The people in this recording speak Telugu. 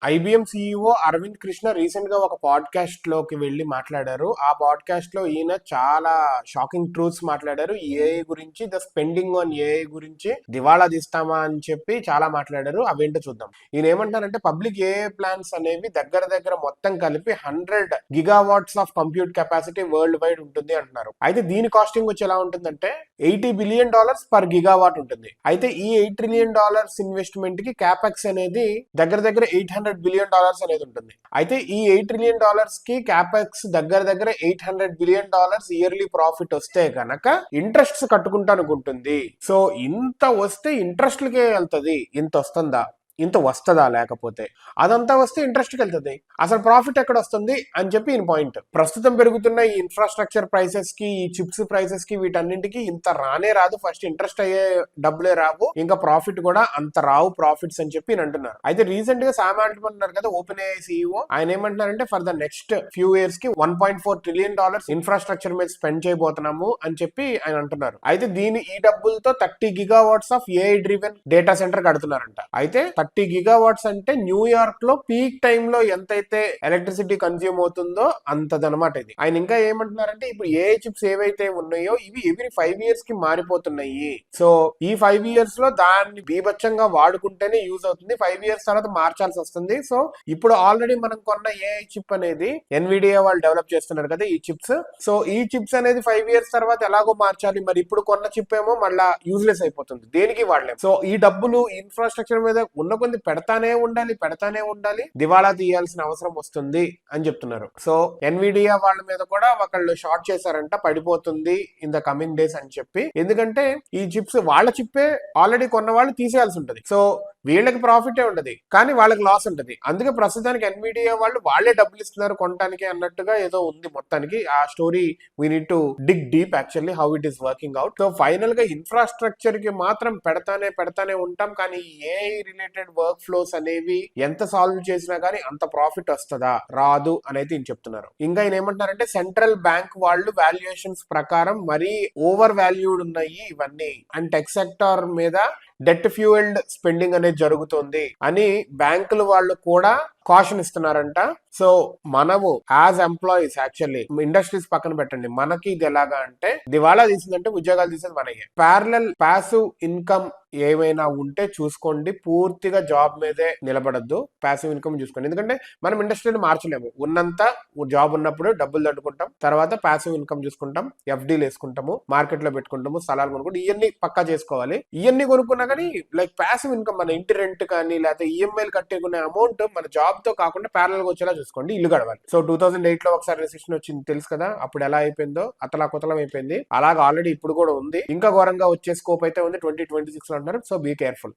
IBM CEO Arvind Krishna recent గా ఒక పాడ్కాస్ట్ లోకి వెళ్లి మాట్లాడారు. ఆ పాడ్కాస్ట్ లో ఈయన చాలా షాకింగ్ ట్రూత్స్ మాట్లాడారు. ఏఐ గురించి, ద స్పెండింగ్ ఆన్ ఏఐ గురించి దివాళా తీస్తామా అని చెప్పి చాలా మాట్లాడారు. అవేంటో చూద్దాం. ఈయన ఏమంటారంటే పబ్లిక్ ఏఐ ప్లాన్స్ అనేవి దగ్గర దగ్గర మొత్తం కలిపి 100 gigawatts of compute capacity world wide ఉంటుంది అంటున్నారు. అయితే దీని కాస్టింగ్ వచ్చి ఎలా ఉంటుందంటే $80 బిలియన్ పర్ గిగావాట్ ఉంటుంది. అయితే ఈ $8 ట్రిలియన్ ఇన్వెస్ట్మెంట్ కి క్యాపెక్స్ అనేది దగ్గర దగ్గర $800 బిలియన్ అనేది ఉంటుంది. అయితే ఈ $8 ట్రిలియన్ కి క్యాపెక్స్ దగ్గర దగ్గర $800 బిలియన్ ఇయర్లీ ప్రాఫిట్ వస్తే కనుక ఇంట్రెస్ట్స్ కట్టుకుంటా అనుకుంటుంది. సో ఇంత వస్తే ఇంట్రెస్ట్లకే వెళ్తుంది. ఇంత వస్తుందా, ఇంత వస్తుందా, లేకపోతే అదంతా వస్తే ఇంట్రెస్ట్కి వెళ్తుంది. అసలు ప్రాఫిట్ ఎక్కడ వస్తుంది అని చెప్పి ఈయన పాయింట్. ప్రస్తుతం పెరుగుతున్న ఈ ఇన్ఫ్రాస్ట్రక్చర్ ప్రైసెస్ కి, ఈ చిప్స్ ప్రైసెస్ కి, వీటన్నింటికి ఇంత రానే రాదు. ఫస్ట్ ఇంట్రెస్ట్ అయ్యే డబ్బులే రావు, ఇంకా ప్రాఫిట్ కూడా అంత రావు ప్రాఫిట్స్ అని చెప్పి అంటున్నారు. అయితే రీసెంట్ గా సామ్ ఆల్ట్మన్ ఉన్నారు కదా, ఓపెన్ ఏఐ సిఇఓ, ఆయన ఏమంటున్నారంటే for the next few years కి $1.4 ట్రిలియన్ ఇన్ఫ్రాస్ట్రక్చర్ మీద స్పెండ్ చేయబోతున్నాము అని చెప్పి ఆయన అంటున్నారు. అయితే ఈ డబ్బులతో 30 gigawatts of AI driven data centre కడుతున్నారంట. అయితే 30 గిగావాట్స్ అంటే న్యూయార్క్ లో పీక్ టైమ్ లో ఎంతైతే ఎలక్ట్రిసిటీ కన్స్యూమ్ అవుతుందో అంతదనమాట ఇది. ఆయన ఇంకా ఏమంటున్నారంటే ఇప్పుడు ఏఐ చిప్స్ ఏవైతే ఉన్నాయో ఇవి ఎవ్రీ 5 ఇయర్స్ కి మారిపోతున్నాయి. సో ఈ 5 ఇయర్స్ లో దాన్ని బీభత్సంగా వాడుకుంటేనే యూజ్ అవుతుంది. 5 ఇయర్స్ తర్వాత మార్చాల్సి వస్తుంది. సో ఇప్పుడు ఆల్రెడీ మనం కొన్న ఏఐ చిప్ అనేది ఎన్విడియా వాళ్ళు డెవలప్ చేస్తున్నారు కదా ఈ చిప్స్. సో ఈ చిప్స్ అనేది 5 ఇయర్స్ తర్వాత ఎలాగో మార్చాలి. మరి ఇప్పుడు కొన్న చిప్ ఏమో మళ్ళా యూజ్లెస్ అయిపోతుంది, దేనికి వాడలేము. సో ఈ డబ్బులు ఇన్ఫ్రాస్ట్రక్చర్ మీద ఉన్న కొంత పెడతానే ఉండాలి, దివాళా తీయాల్సిన అవసరం వస్తుంది అని చెప్తున్నారు. సో ఎన్విడియా వాళ్ళ మీద కూడా ఒకళ్ళు షార్ట్ చేశారంట, పడిపోతుంది ఇన్ ద కమింగ్ డేస్ అని చెప్పి. ఎందుకంటే ఈ చిప్స్ వాళ్ళ చిప్పే ఆల్రెడీ కొన్న వాళ్ళు తీసేయాల్సి ఉంటుంది. సో వీళ్ళకి ప్రాఫిటే ఉండదు, కానీ వాళ్ళకి లాస్ ఉంటుంది. అందుకే ప్రస్తుతానికి ఎన్విడియా వాళ్ళే డబ్బులు ఇస్తున్నారు కొనడానికి అన్నట్టుగా ఏదో ఉంది. మొత్తానికి ఆ story we need to dig deep actually how it is working out. So final గా ఇన్ఫ్రాస్ట్రక్చర్ కి మాత్రం పెడతానే ఉంటాం, కానీ ఏఐ రిలేటెడ్ వర్క్ ఫ్లోస్ అనేవి ఎంత సాల్వ్ చేసినా కానీ అంత ప్రాఫిట్ వస్తుందా, రాదు అనేది ఈయన చెప్తున్నారు. ఇంకా ఈయన ఏమంటున్నారంటే సెంట్రల్ బ్యాంక్ వాళ్ళు వాల్యుయేషన్స్ ప్రకారం మరీ ఓవర్ వాల్యూడ్ ఉన్నాయి ఇవన్నీ, అండ్ టెక్ సెక్టార్ మీద డెట్ ఫ్యూయల్డ్ స్పెండింగ్ అనేది జరుగుతుంది అని బ్యాంకులు వాళ్ళు కూడా కాషన్ ఇస్తున్నారంట. సో మనము యాజ్ ఎంప్లాయీస్ యాక్చువల్లీ ఇండస్ట్రీస్ పక్కన పెట్టండి, మనకి ఇది ఎలాగా అంటే దివాళా తీసిందంటే ఉద్యోగాలు తీసేది మనయ్యే. ప్యారలల్ ప్యాసివ్ ఇన్కమ్ ఏమైనా ఉంటే చూసుకోండి, పూర్తిగా జాబ్ మీదే నిలబడద్దు, ప్యాసివ్ ఇన్కమ్ చూసుకోండి. ఎందుకంటే మనం ఇండస్ట్రీని మార్చలేము. ఉన్నంత జాబ్ ఉన్నప్పుడు డబ్బులు తట్టుకుంటాం, తర్వాత ప్యాసివ్ ఇన్కమ్ చూసుకుంటాం, ఎఫ్డీలు వేసుకుంటాము, మార్కెట్ లో పెట్టుకుంటాము, స్థలాలు కొనుక్కుంటాం, ఇవన్నీ పక్కా చేసుకోవాలి. ఇవన్నీ కొనుక్కున్నా కానీ లైక్ ప్యాసివ్ ఇన్కమ్, మన ఇంటి రెంట్ కానీ లేకపోతే ఈఎంఐలు కట్టుకునే అమౌంట్ మన జాబ్ తో కాకుండా ప్యారల్ గా వచ్చేలా చూసుకోండి, ఇల్లు గడవాలి. సో 2008 లో ఒకసారి రెసిషన్ వచ్చింది తెలుసు కదా, అప్పుడు ఎలా అయిపోయిందో అతలాకుతలం అయిపోయింది. అలాగా ఆల్రెడీ ఇప్పుడు కూడా ఉంది, ఇంకా ఘోరంగా వచ్చే స్కోప్ అయితే ఉంది 2026 లో అంటున్నారు. So be careful.